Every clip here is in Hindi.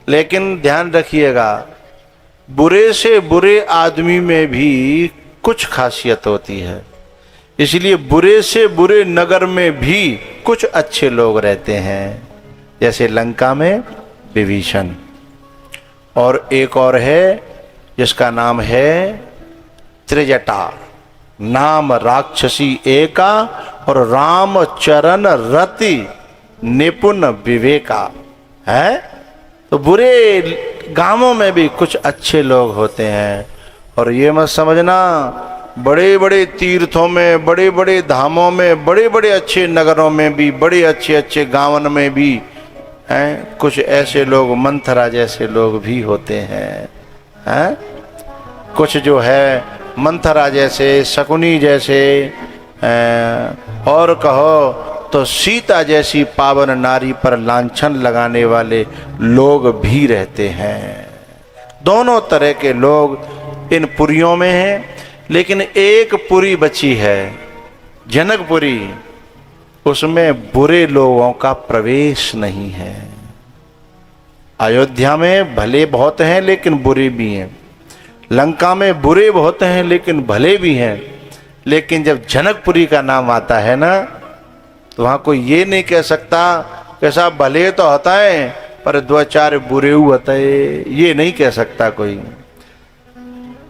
लेकिन ध्यान रखिएगा, बुरे से बुरे आदमी में भी कुछ खासियत होती है। इसलिए बुरे से बुरे नगर में भी कुछ अच्छे लोग रहते हैं। जैसे लंका में विभीषण, और एक और है जिसका नाम है त्रिजटा, नाम राक्षसी एका और राम चरण रति निपुण विवेका है। तो बुरे गांवों में भी कुछ अच्छे लोग होते हैं। और ये मत समझना बड़े बड़े तीर्थों में, बड़े बड़े धामों में, बड़े बड़े अच्छे नगरों में भी, बड़े अच्छे अच्छे गांवन में भी हैं कुछ ऐसे लोग, मंथरा जैसे लोग भी होते हैं। कुछ जो है मंथरा जैसे, शकुनी जैसे, और कहो तो सीता जैसी पावन नारी पर लांछन लगाने वाले लोग भी रहते हैं। दोनों तरह के लोग इन पुरियों में हैं। लेकिन एक पुरी बची है, जनकपुरी, उसमें बुरे लोगों का प्रवेश नहीं है। अयोध्या में भले बहुत हैं लेकिन बुरे भी हैं, लंका में बुरे बहुत हैं लेकिन भले भी हैं। लेकिन जब जनकपुरी का नाम आता है ना, तो वहां कोई ये नहीं कह सकता कैसा भले तो होता है पर दो चार बुरे होता है, ये नहीं कह सकता कोई।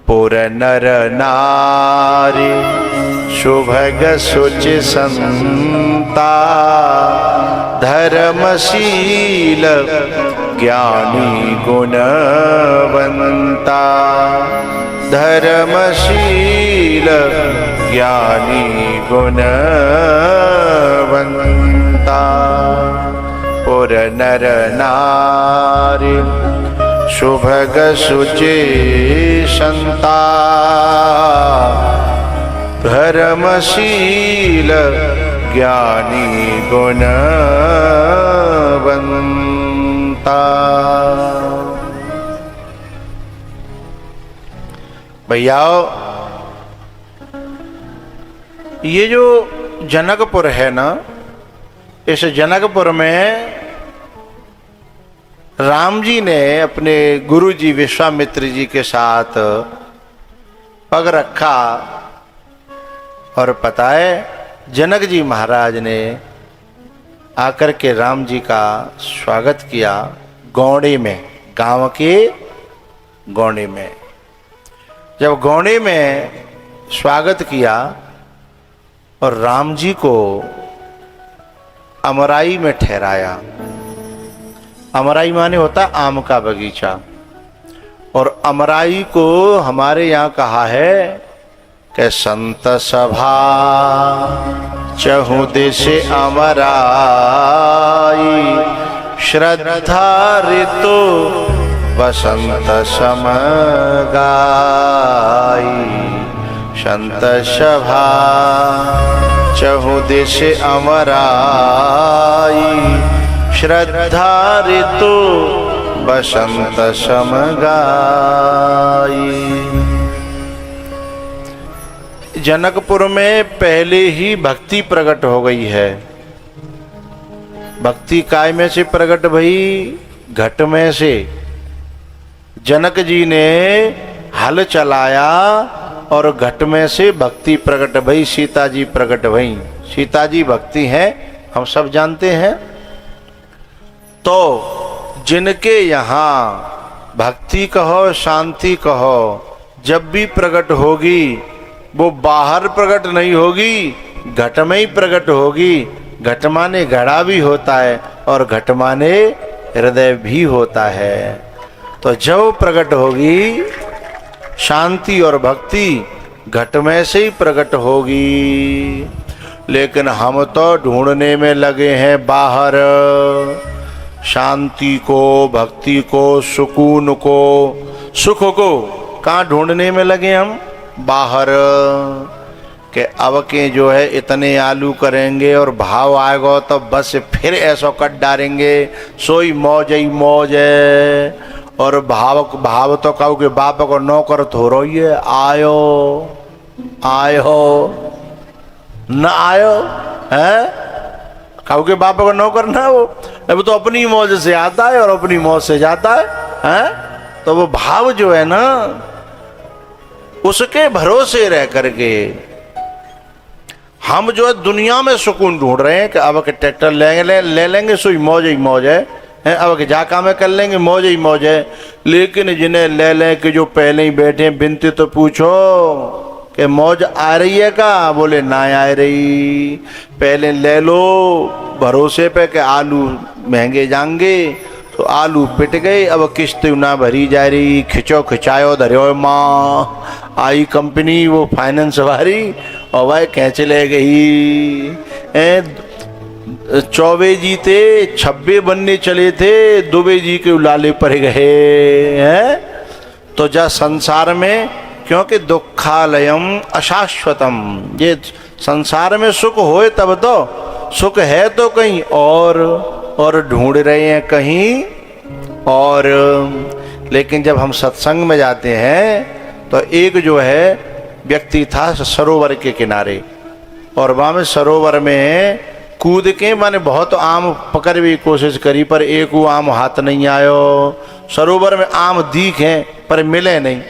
पुर नर नारी शुभग सुच संता, धर्मशील ज्ञानी गुणवंता, धर्मशील ज्ञानी गुणवंता। पुर नर नारी शुभग सुचे संता, धर्मशील ज्ञानी गुणवंता। भैया ये जो जनकपुर है ना, इस जनकपुर में राम जी ने अपने गुरु जी विश्वामित्र जी के साथ पग रखा। और पता है जनक जी महाराज ने आकर के राम जी का स्वागत किया गौड़े में, गांव के गौड़े में। जब गौड़े में स्वागत किया और राम जी को अमराई में ठहराया। अमराई माने होता आम का बगीचा, और अमराई को हमारे यहाँ कहा है कि संत सभा चहु दिश अमराई, श्रद्धा ऋतु वसंत सम गाई। संत सभा चहु दिश अमराई, श्रद्धा ऋतु बसंत सम गाई। जनकपुर में पहले ही भक्ति प्रकट हो गई है। भक्ति काय में से प्रकट भई? घट में से। जनक जी ने हल चलाया और घट में से भक्ति प्रकट भई, सीता जी प्रकट भई। सीता जी भक्ति हैं, हम सब जानते हैं। तो जिनके यहाँ भक्ति कहो, शांति कहो, जब भी प्रकट होगी वो बाहर प्रकट नहीं होगी, घट में ही प्रकट होगी। घट माने घड़ा भी होता है और घट माने हृदय भी होता है। तो जब प्रकट होगी शांति और भक्ति, घट में से ही प्रकट होगी। लेकिन हम तो ढूंढने में लगे हैं बाहर, शांति को, भक्ति को, सुकून को, सुख को कहाँ ढूंढने में लगे हम? बाहर। के अब के जो है इतने आलू करेंगे और भाव आएगा तो बस फिर ऐसा कट डालेंगे, सोई मौज ही मौज है। और भाव तो कहू के बाप को नौकर थोड़ो ही है, आयो आयो न आयो है, कहू के बाप को नौकर ना हो, अब तो अपनी मौज से आता है और अपनी मौज से जाता है? तो वो भाव जो है ना, उसके भरोसे रह करके हम जो है दुनिया में सुकून ढूंढ रहे हैं कि अब के ट्रैक्टर ले लेंगे सोई मौज ही मौज है, अब के जा काम कर लेंगे मौज ही मौज है। लेकिन जिन्हें ले लें कि जो पहले ही बैठे बिनती तो पूछो कि मौज आ रही है का? बोले ना आ रही। पहले ले लो भरोसे पे कि आलू महंगे जाएंगे, तो आलू पिट गए, अब किस्त ना भरी जा रही, खिंचो खिंचायो धरो माँ। आई कंपनी वो फाइनेंस वाली और वह कैच ले गई। 24 जी थे, 26 बनने चले थे, दुबे जी के उलाले पड़ गए हैं। तो जा संसार में, क्योंकि दुखालयम अशाश्वतम, ये संसार में सुख होए तब तो, सुख है तो कहीं और ढूंढ रहे हैं कहीं और। लेकिन जब हम सत्संग में जाते हैं तो एक जो है व्यक्ति था सरोवर के किनारे, और वहाँ में सरोवर में कूद के माने बहुत आम पकड़ भी कोशिश करी, पर एक वो आम हाथ नहीं आयो। सरोवर में आम दिखे पर मिले नहीं।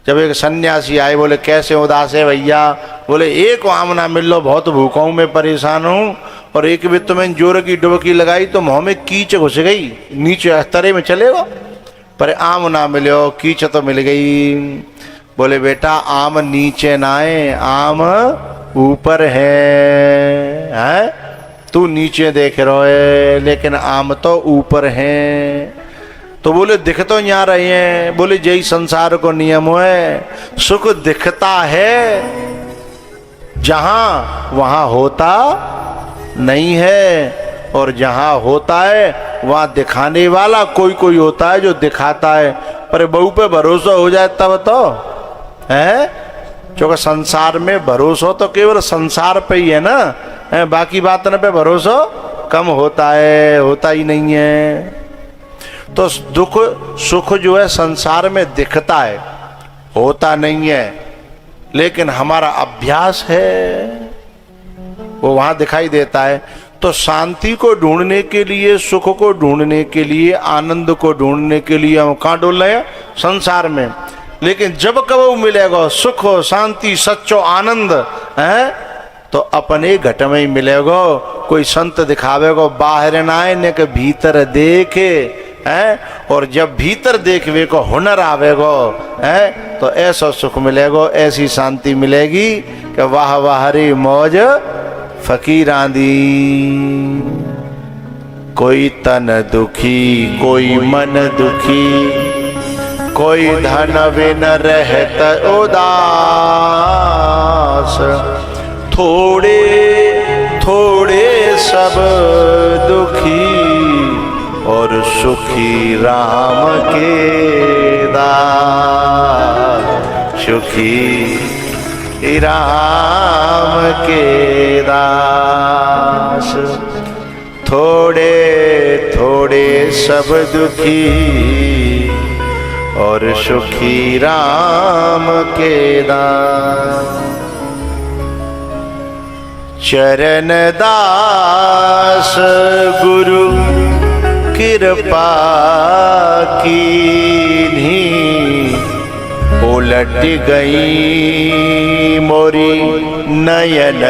जब एक सन्यासी आए, बोले कैसे उदास है भैया? बोले एक आम ना मिल लो, बहुत भूखा हूँ, मैं परेशान हूँ, और एक भी तुम्हें जोर की डुबकी लगाई तो मुँह में कीच घुस गई, नीचे तरे में चलेगा, पर आम ना मिले, कीच तो मिल गई। बोले बेटा आम नीचे ना है, आम ऊपर है? तू नीचे देख रहा है लेकिन आम तो ऊपर है। तो बोले दिख तो यहाँ रहे हैं। बोले यही संसार को नियम है, सुख दिखता है जहां वहां होता नहीं है, और जहां होता है वहां दिखाने वाला कोई कोई होता है जो दिखाता है। पर बहू पे भरोसा हो जाए तब तो है, क्योंकि संसार में भरोसा तो केवल संसार पे ही है ना, है? बाकी बात न पे भरोसा कम होता है, होता ही नहीं है। तो दुख सुख जो है संसार में दिखता है, होता नहीं है, लेकिन हमारा अभ्यास है वो वहां दिखाई देता है। तो शांति को ढूंढने के लिए, सुख को ढूंढने के लिए, आनंद को ढूंढने के लिए हम कहाँ डोल रहे हैं? संसार में। लेकिन जब कब मिलेगा सुख शांति सच्चो आनंद है, तो अपने घट में ही मिलेगा। कोई संत दिखावेगा बाहर ना आए ने के भीतर देखे है, और जब भीतर देखवे को हुनर आवेगा है, तो ऐसा सुख मिलेगा, ऐसी शांति मिलेगी कि वाह वाह रे मौज फकीरां दी। कोई तन दुखी, कोई मन दुखी, कोई धन बिन रहत उदास, थोड़े थोड़े सब दुखी और सुखी राम के दास, सुखी राम के दास। थोड़े थोड़े सब दुखी और सुखी राम के दास। चरण दास गुरु कृपा कीन्ही, उलट गई मोरी नयन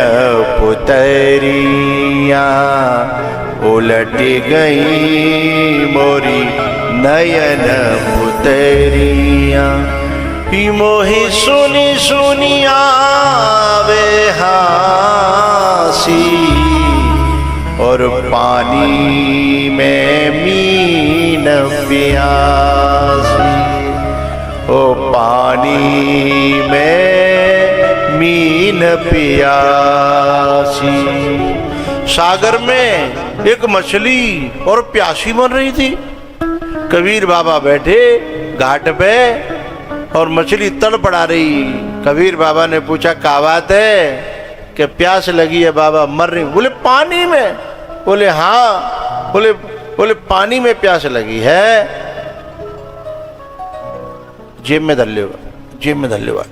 पुतरिया, उलट गई मोरी नयन पुतरिया। मोहि सुनी सुनिया वे हासी, और पानी में मीन प्यासी, ओ पानी में मीन प्यासी। सागर में एक मछली और प्यासी मर रही थी। कबीर बाबा बैठे घाट पे और मछली तड़पड़ा रही। कबीर बाबा ने पूछा क्या बात है कि प्यास लगी है बाबा, मर रही? बोले पानी में। बोले हाँ। बोले पानी में प्यास लगी है। जेब में धर लो, जेब में धर लो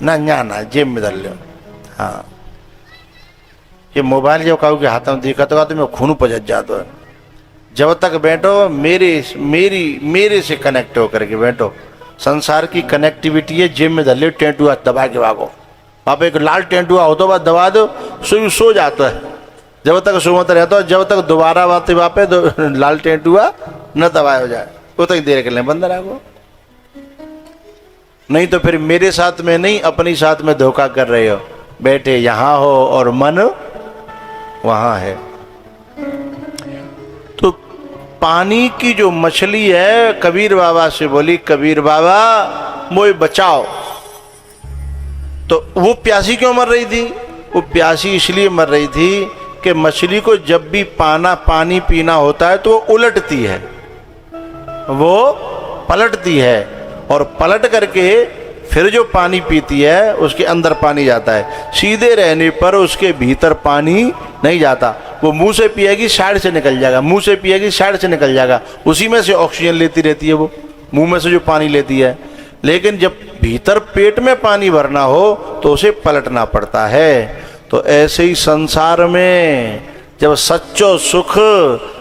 ना, ना जेब में धर लो। हाँ, ये मोबाइल जब कहूँ के हाथ में देखा तो मैं खून पजत जाता है। जब तक बैठो मेरे से कनेक्ट होकर के बैठो। संसार की कनेक्टिविटी है, जिम में धर टेंटुआ दबा के भागो। वहाँ पे एक लाल टेंटुआ हो तो बाद दबा दो, सो जाता है। जब तक सोमत रहता है, जब तक दोबारा वहाँ पे लाल टेंटुआ न दबाया हो जाए वो तक देर के लिए बंद रखो। नहीं तो फिर मेरे साथ में नहीं, अपनी साथ में धोखा कर रहे हो। बैठे यहाँ हो और मन वहाँ है। तो पानी की जो मछली है, कबीर बाबा से बोली, कबीर बाबा मोए बचाओ। तो वो प्यासी क्यों मर रही थी? वो प्यासी इसलिए मर रही थी कि मछली को जब भी पानी पीना होता है तो वो उलटती है, वो पलटती है, और पलट करके फिर जो पानी पीती है उसके अंदर पानी जाता है। सीधे रहने पर उसके भीतर पानी नहीं जाता। वो मुंह से पिएगी साइड से निकल जाएगा, मुंह से पिएगी साइड से निकल जाएगा, उसी में से ऑक्सीजन लेती रहती है वो, मुंह में से जो पानी लेती है। लेकिन जब भीतर पेट में पानी भरना हो तो उसे पलटना पड़ता है। तो ऐसे ही संसार में जब सच्चो सुख,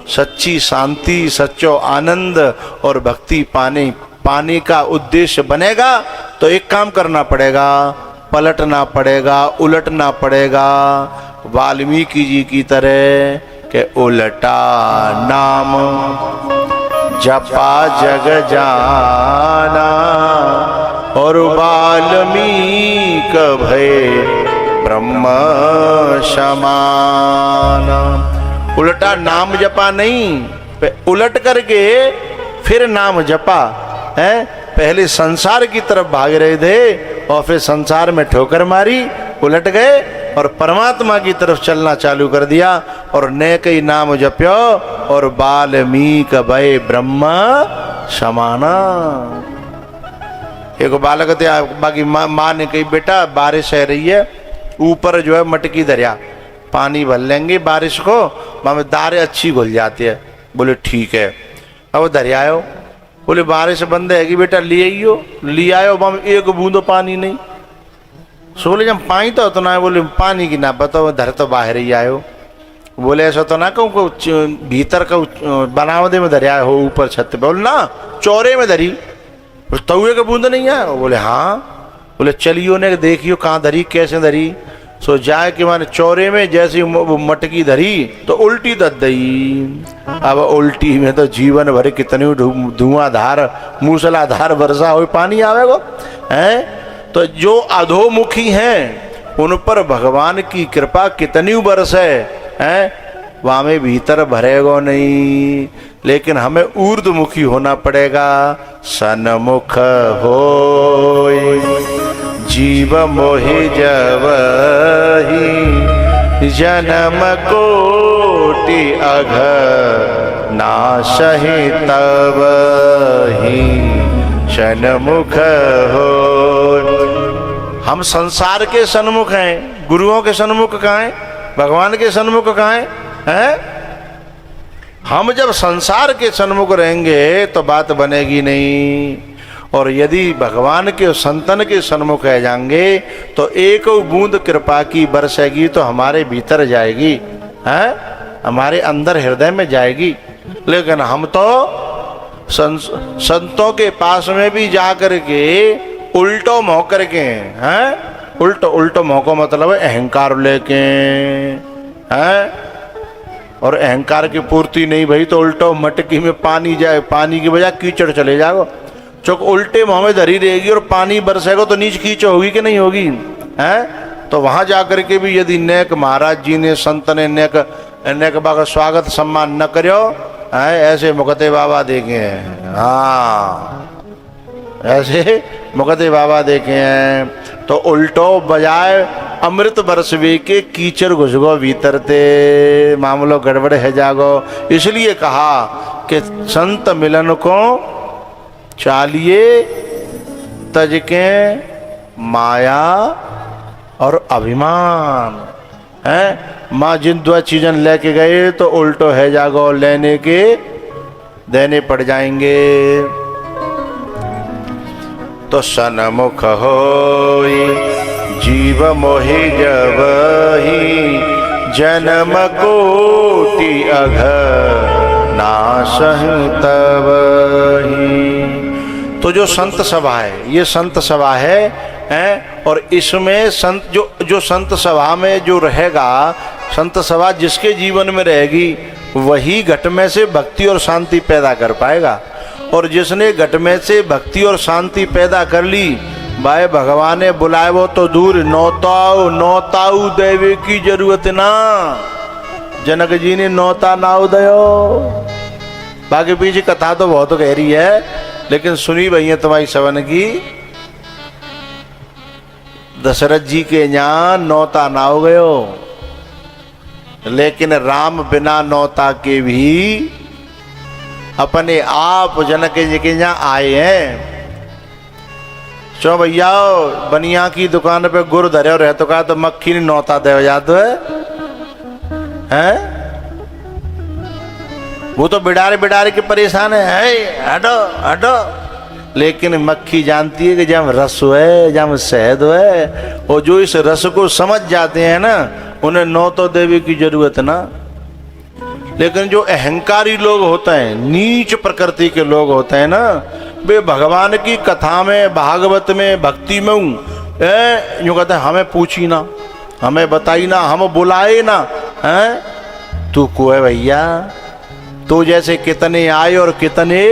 सच्ची शांति, सच्चो आनंद और भक्ति पाने का उद्देश्य बनेगा तो एक काम करना पड़ेगा, पलटना पड़ेगा, उलटना पड़ेगा। वाल्मीकि जी की तरह के उलटा नाम जपा जग जाना, और वाल्मीक भय ब्रह्म समाना। उल्टा नाम जपा नहीं, उलट करके फिर नाम जपा है। पहले संसार की तरफ भाग रहे थे और फिर संसार में ठोकर मारी, उलट गए और परमात्मा की तरफ चलना चालू कर दिया, और ने कई नाम जप्यो और वाल्मीकि भय ब्रह्म समाना। एक बालक थे, बाकी माँ ने कही बेटा बारिश है रही है, ऊपर जो है मटकी दरिया, पानी भर लेंगे बारिश को, वहाँ में दारें अच्छी घुल जाती है। बोले ठीक है। अब दरियाओ, बोले बारिश बंद है कि बेटा ले आइयो, ले आयो, वहाँ में एक बूंदो पानी नहीं। सो बोले जब पानी तो होता ना, बोले पानी की ना बताओ, धर तो बाहर ही आयो। बोले ऐसा तो ना कहूँ भीतर का बनावदे में दरिया हो, ऊपर छत पे। बोले ना चौरे में धरी, तउए का बूंद नहीं है। बोले हाँ। बोले चलियो ने देखियो कहाँ धरी, कैसे धरी। सो जाए कि माने चौरे में जैसे मटकी धरी तो उल्टी दत दई। अब उल्टी में तो जीवन भर कितनी धुआंधार मूसलाधार वर्षा हो, पानी आवेगो है। तो जो अधोमुखी हैं उन पर भगवान की कृपा कितनी बरस है, वहाँ में भीतर भरेगो नहीं। लेकिन हमें ऊर्ध्वमुखी होना पड़ेगा। सन्मुख होय जीव मोहि जवहि, जन्म कोटि अघ नाशहि तबहि, सन्मुख हो। हम संसार के सन्मुख हैं, गुरुओं के सन्मुख कहाँ हैं, भगवान के सन्मुख कहाँ हैं? हम जब संसार के सन्मुख रहेंगे तो बात बनेगी नहीं, और यदि भगवान के संतन के सन्मुख रह जाएंगे तो एक बूंद कृपा की बरसेगी तो हमारे भीतर जाएगी, हैं, हमारे अंदर हृदय में जाएगी। लेकिन हम तो संतों के पास में भी जा करके उल्टो मोह करके हैं, उल्टो मोह को मतलब है अहंकार लेके हैं, और अहंकार की पूर्ति नहीं भई तो उल्टो मटकी में पानी जाए, पानी की बजाय कीचड़ चले जाओ। चौक उल्टे मुँह में धरी रहेगी और पानी बरसेगा तो नीच कीचड़ होगी कि नहीं होगी, हैं? तो वहाँ जा कर के भी यदि नेक महाराज जी ने, संत ने नेक बाबा स्वागत सम्मान न करो, हैं, ऐसे मुकते बाबा देखे हैं। हाँ, ऐसे मुकते बाबा देखे हैं। तो उल्टो बजाय अमृत बरसवे के कीचड़ घुसगो भीतर ते, मामलो गड़बड़ है जागो। इसलिए कहा कि संत मिलन को चालिए तज के माया और अभिमान, हैं। माँ जिन दो चीजन लेके गए तो उल्टो है जागो, लेने के देने पड़ जाएंगे। तो सन्मुख होई जीव मोहि जवहि, जन्म कोटि अघ नासहु तब ही। तो जो संत सभा है, ये संत सभा है, और इसमें संत जो संत सभा में जो रहेगा, संत सभा जिसके जीवन में रहेगी वही घट में से भक्ति और शांति पैदा कर पाएगा। और जिसने घट में से भक्ति और शांति पैदा कर ली, भाई भगवान ने बुलाए वो तो दूर, नौताऊ देवे की जरूरत ना। जनक जी ने नौता नाव दयो। बाकी पीछे कथा तो बहुत गहरी है, लेकिन सुनी भैया तुम्हारी सवन की। दशरथ जी के यहाँ नौता नाव गयो, लेकिन राम बिना नौता के भी अपने आप जनक जी के यहाँ आए हैं। चो भैया बनिया की दुकान पे गुड़ धरे रहे तो कहा तो मक्खी ने नौता दे याद है? वो तो बिडारे के परेशान है, हटो हटो। लेकिन मक्खी जानती है कि जब रस है, जब शहद है, और जो इस रस को समझ जाते हैं ना, उन्हें नौतो देवी की जरूरत ना। लेकिन जो अहंकारी लोग होते हैं, नीच प्रकृति के लोग होते हैं ना, वे भगवान की कथा में, भागवत में, भक्ति में यूँ कहते हैं हमें पूछी ना, हमें बताई ना, हम बुलाए ना। हैं तू को है भैया, तो जैसे कितने आए और कितने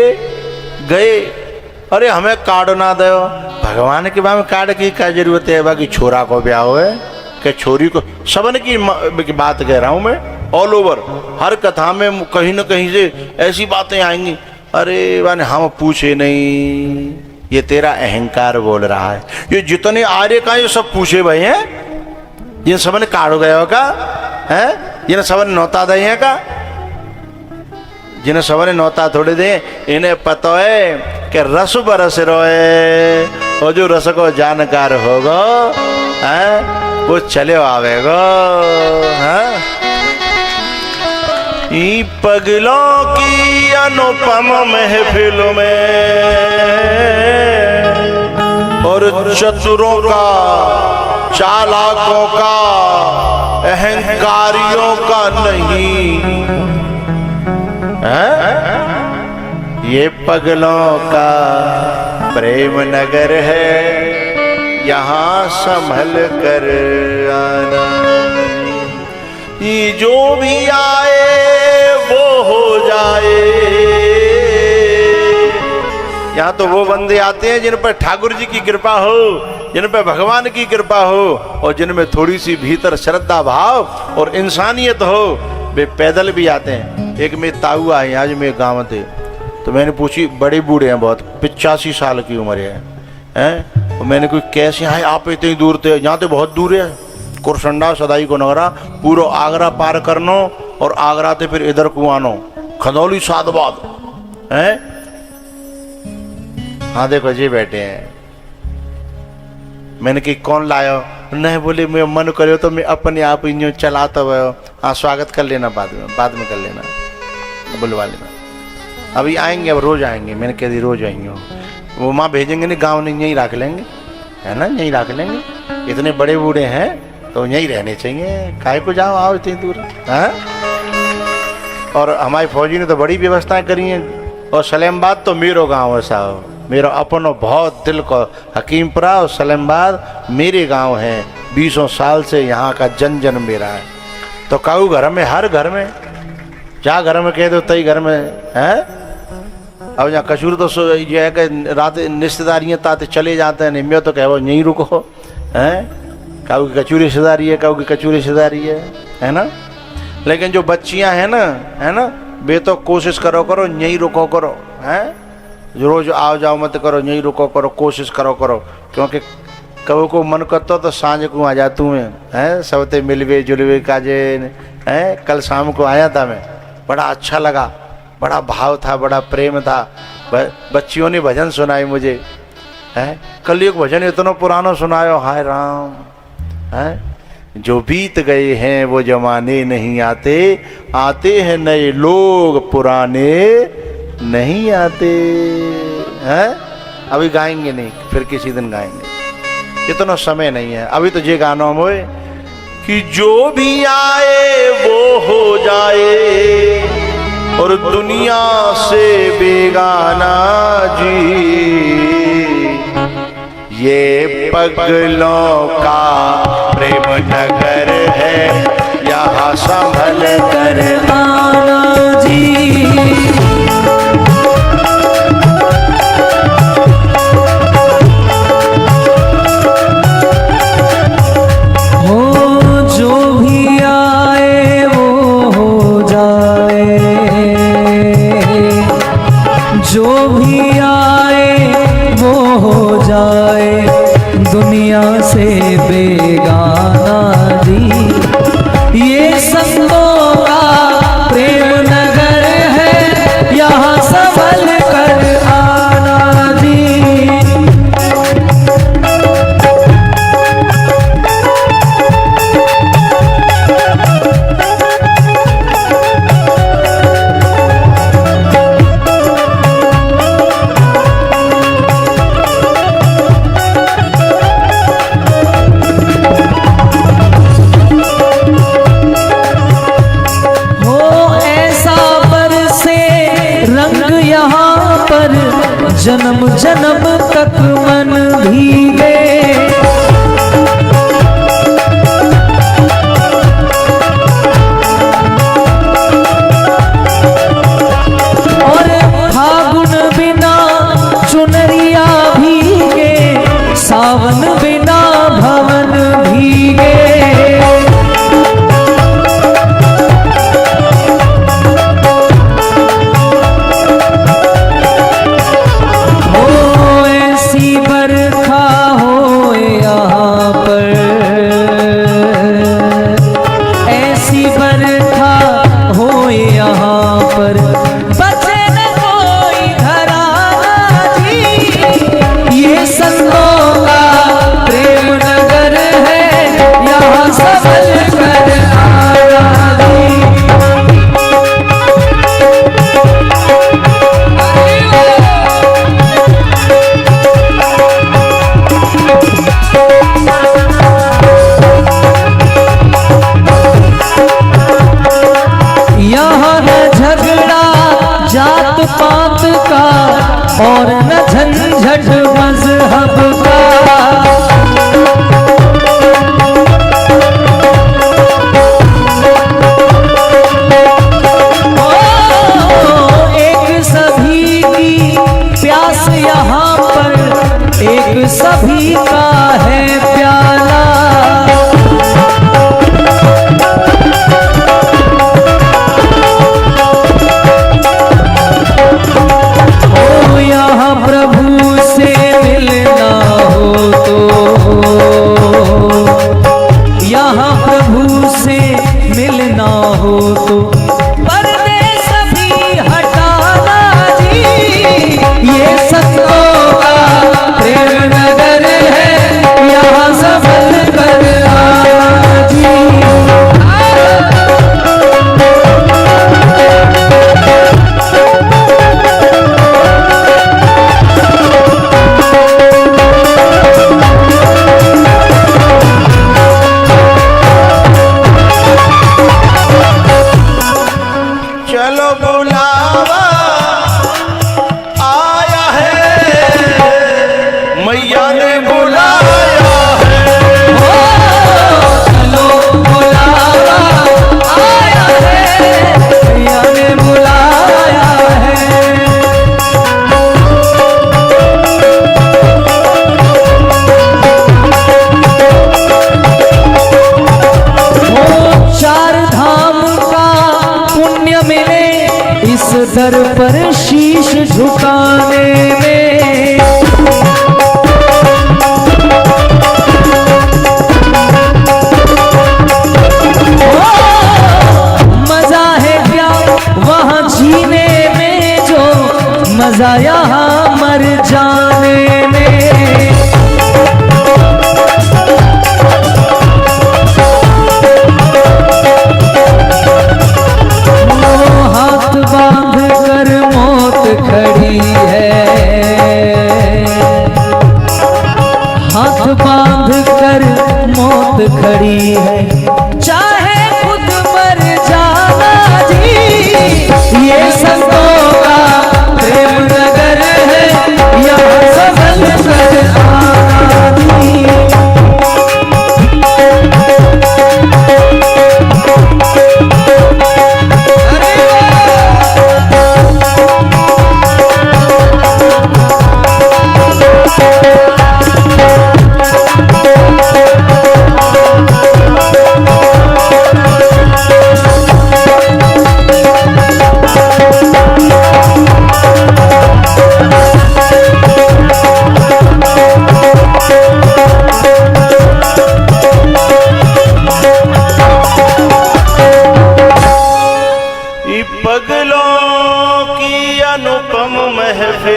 गए। अरे हमें कार्ड ना दो, भगवान के बारे में कार्ड की क्या जरूरत है? बाकी छोरा को ब्याह हो है कि छोरी को, सबन की बात कह रहा हूं मैं। ऑल ओवर हर कथा में कहीं न कहीं से ऐसी बातें आएंगी, अरे वाने हम पूछे नहीं, ये तेरा अहंकार बोल रहा है। ये जितने आर्य का ये सब पूछे भाई हैं, ये सबने कार्ड गया होगा है, ये सबने नौता दे हैं का, जिन्हें सबने नौता थोड़े दे, इन्हें पता है कि रस बरस रोए, और जो रस को जानकार होगा है वो चले आवेगा। ई पगलों की अनुपम महफिल में और चतुरों का, चालाकों का, अहंकारियों का नहीं है? ये पगलों का प्रेम नगर है, यहाँ संभल कर आना। ये जो भी आए वो हो जाए। यहाँ तो वो बंदे आते हैं जिन पर ठाकुर जी की कृपा हो, जिन पर भगवान की कृपा हो, और जिनमें थोड़ी सी भीतर श्रद्धा भाव और इंसानियत हो, वे पैदल भी आते हैं। एक में ताऊ आए आज मेरे गाँव थे, तो मैंने पूछी, बड़े बूढ़े हैं बहुत, 85 साल की उम्र है। तो मैंने कोई कैसे आए आप इतनी दूर थे? यहाँ तो बहुत दूर है, कुरसंडा सदाई को नगरा, पूरा आगरा पार करनो, और आगरा से फिर इधर को आनो, खंदौली सादबाद है। हाँ देखो जी बैठे हैं। मैंने कि कौन लायो? नहीं बोले मैं मन करो तो मैं अपने आप यूँ चलाता हुआ। हाँ स्वागत कर लेना, बाद में कर लेना, बुलवा लेना। अभी आएंगे, अब रोज आएंगे। मैंने कह दी रोज आएंगे, वो माँ भेजेंगे नहीं, गाँव नहीं, यहीं रख लेंगे, है ना, यहीं रख लेंगे। इतने बड़े बूढ़े हैं तो यहीं रहने चाहिए, काहे को जाओ आओ इतनी दूर है। और हमारी फौजी ने तो बड़ी व्यवस्थाएं करी हैं। और सलेमबाद तो मेरो गाँव है साहब, मेरा अपनो बहुत दिल को, हकीमपुरा और सलेमबाद मेरे गांव हैं। 20 साल से यहाँ का जन जन मेरा है। तो काऊ घर में, हर घर में, जहाँ घर में कह दो तई घर में है। अब यहाँ कसूर तो ये है कि रात रिश्तेदारियाँ ताते चले जाते हैं, निम्यो तो कहो यहीं रुको हैं। काऊ की कचूरी रिश्तेदारी है, काऊ की कचूरी रिश्तेदारी है ना। लेकिन जो बच्चियाँ हैं ना, है ना, वे तो कोशिश करो यहीं रुको करो हैं। रोज आओ जाओ मत करो, यहीं रुको करो, कोशिश करो क्योंकि कबो को मन करता तो सांझ को आ जातू मैं है। सबते मिलवे जुलवे काजे है। कल शाम को आया था मैं, बड़ा अच्छा लगा, बड़ा भाव था, बड़ा प्रेम था। बच्चियों ने भजन सुनाई मुझे है। कल एक भजन इतना पुराना सुनायो, हाय राम है। जो बीत गए हैं वो जमाने नहीं आते, आते हैं नए लोग, पुराने नहीं आते हैं। अभी गाएंगे नहीं, फिर किसी दिन गाएंगे, इतना समय नहीं है अभी। तो ये गानों में कि जो भी आए वो हो जाए, और दुनिया से बेगाना जी, ये पगलों का प्रेम नगर है, यहाँ संभल कर आना जी। दुनिया से बेगाना जी, ये संतों का प्रेम नगर है, यहाँ संभल कर आना जी। जन्म जन्म तक मन भीगे, और फागुन बिना चुनरिया भीगे, सावन बिना भवन भीगे। पात का और न झंझट मजहब का, एक सभी की प्यास यहाँ पर, एक सभी का है प्याला। प्रभु से मिलना हो तो, यहाँ प्रभु से मिलना हो तो, पर्दे सभी हटाना जी, ये संतों का प्रेम नगर है, यहाँ संभल कर आना जी। दर पर शीश झुकाने में, मजा है क्या वहाँ जीने में, जो मजा यहाँ मर जाने में। हाथ बांध कर मौत खड़ी है, हाथ बांध कर मौत खड़ी है, चाहे खुद मर जाना जी, ये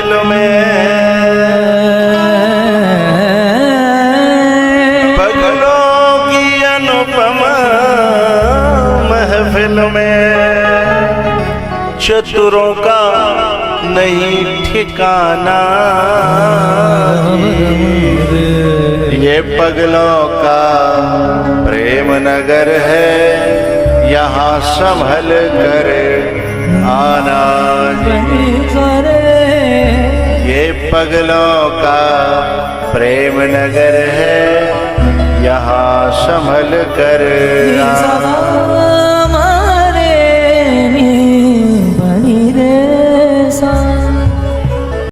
महफिल में, पगलों की अनुपमा महफिल में, चतुरों का नहीं ठिकाना, ये पगलों का प्रेम नगर है, यहाँ संभल कर आना। ये पगलों का प्रेम नगर है, यहाँ संभल कर आना।